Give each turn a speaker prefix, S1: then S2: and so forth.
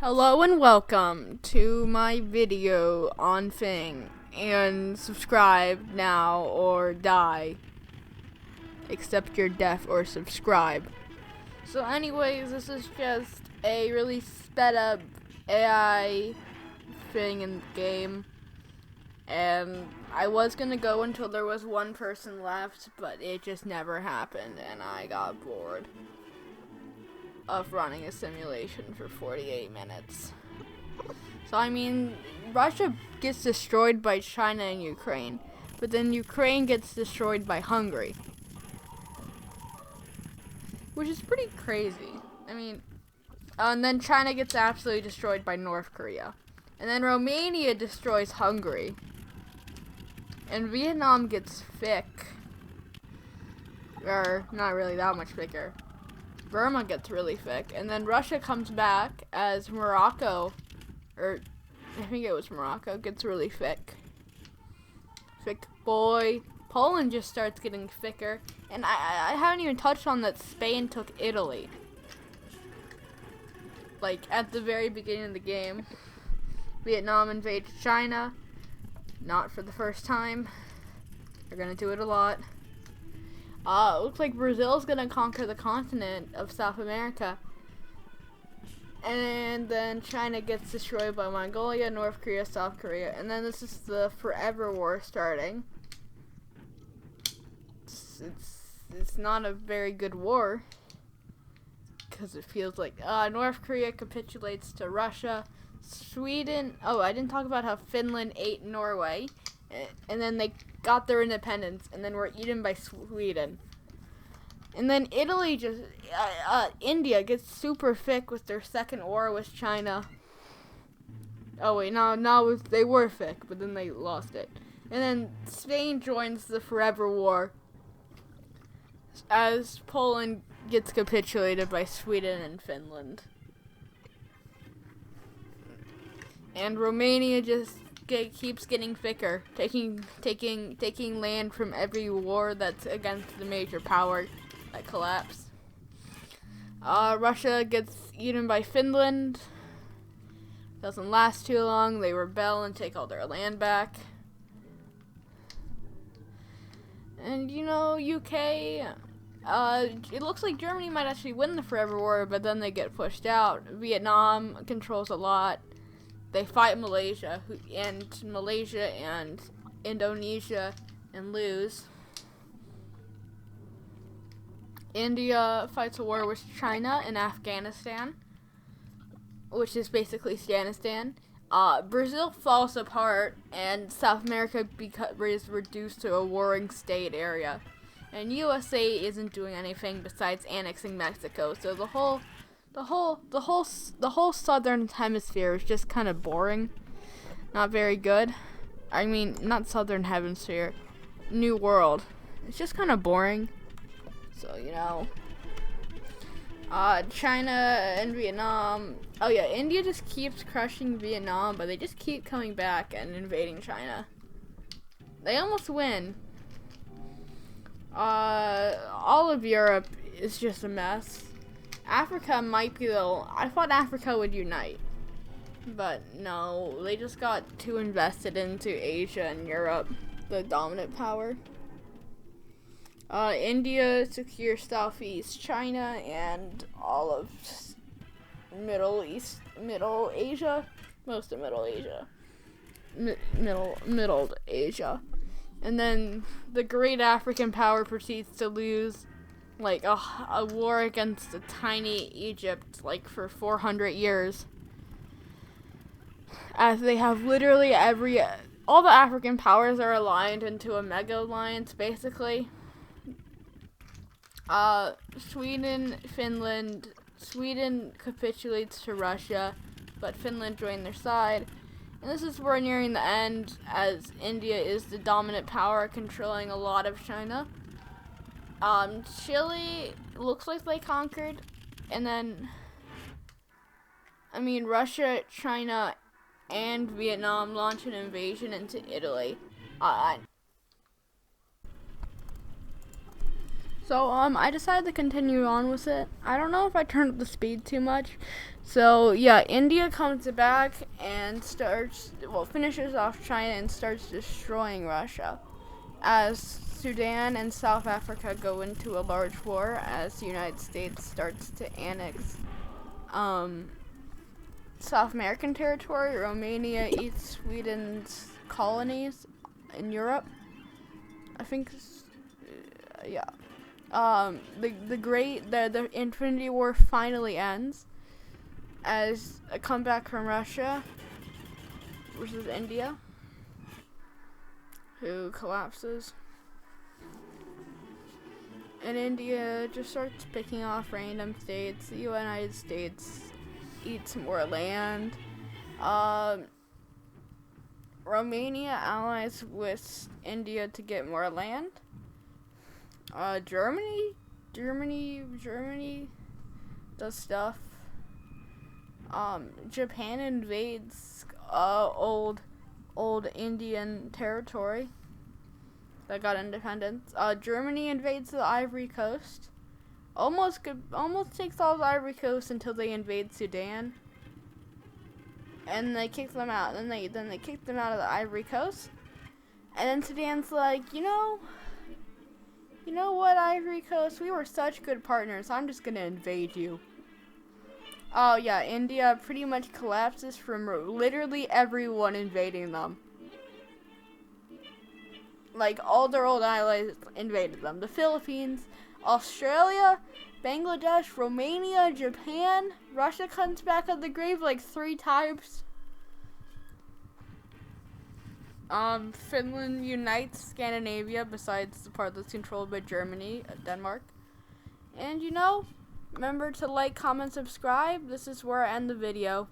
S1: Hello and welcome to my video on Fing, and subscribe now or die. Except you're deaf or subscribe. So anyways, this is just a really sped up AI thing in the game. And I was gonna go until there was one person left, but it just never happened and I got bored of running a simulation for 48 minutes. So I mean, Russia gets destroyed by China and Ukraine, but then Ukraine gets destroyed by Hungary, which is pretty crazy. I mean, and then China gets absolutely destroyed by North Korea, and then Romania destroys Hungary, and Vietnam gets thick, or not really that much thicker. Burma gets really thick, and then Russia comes back as Morocco, or I think it was Morocco, gets really thick. Thick boy. Poland just starts getting thicker, and I haven't even touched on that Spain took Italy. Like, at the very beginning of the game. Vietnam invades China, not for the first time. They're gonna do it a lot. It looks like Brazil's gonna conquer the continent of South America. And then China gets destroyed by Mongolia, North Korea, South Korea. And then this is the forever war starting. It's not a very good war, because it feels like North Korea capitulates to Russia. Sweden, I didn't talk about how Finland ate Norway. And then they got their independence, and then were eaten by Sweden. And then Italy just, India gets super thick with their second war with China. Oh wait, now they were thick, but then they lost it. And then Spain joins the forever war, as Poland gets capitulated by Sweden and Finland. And Romania just keeps getting thicker, taking land from every war that's against the major power that collapse. Russia gets eaten by Finland. Doesn't last too long. They rebel and take all their land back. And UK, it looks like Germany might actually win the forever war, but then they get pushed out. Vietnam controls a lot. They fight Malaysia and Indonesia and lose. India fights a war with China in Afghanistan, which is basically Afghanistan. Brazil falls apart, and South America is reduced to a warring state area. And USA isn't doing anything besides annexing Mexico, so the whole southern hemisphere is just kind of boring. Not very good. I mean, not southern hemisphere. New World. It's just kind of boring. So, China and Vietnam. Oh yeah, India just keeps crushing Vietnam, but they just keep coming back and invading China. They almost win. All of Europe is just a mess. Africa might be I thought Africa would unite, but no, they just got too invested into Asia and Europe, the dominant power. India secures Southeast China and all of Middle Asia, most of Middle Asia, Middle Asia, and then the great African power proceeds to lose. Like a war against a tiny Egypt, like for 400 years. As they have literally all the African powers are aligned into a mega alliance, basically. Sweden capitulates to Russia, but Finland joined their side. And this is we're nearing the end, as India is the dominant power, controlling a lot of China. Chile looks like they conquered, and then, Russia, China, and Vietnam launch an invasion into Italy. So, I decided to continue on with it. I don't know if I turned up the speed too much. So, yeah, India comes back and finishes off China and starts destroying Russia. As Sudan and South Africa go into a large war, as the United States starts to annex South American territory. Romania eats Sweden's colonies in Europe. I think, yeah. The Infinity War finally ends as a comeback from Russia versus India, who collapses. And India just starts picking off random states. The United States eats more land. Romania allies with India to get more land. Germany does stuff. Japan invades old Indian territory that got independence. Germany invades the Ivory Coast. Almost takes all the Ivory Coast until they invade Sudan. And they kick them out. Then they kick them out of the Ivory Coast. And then Sudan's like, you know what, Ivory Coast? We were such good partners. I'm just gonna invade you. Oh yeah, India pretty much collapses from literally everyone invading them. Like, all their old allies invaded them. The Philippines, Australia, Bangladesh, Romania, Japan. Russia comes back out of the grave like 3 times. Finland unites Scandinavia besides the part that's controlled by Germany, Denmark. And remember to like, comment, subscribe. This is where I end the video.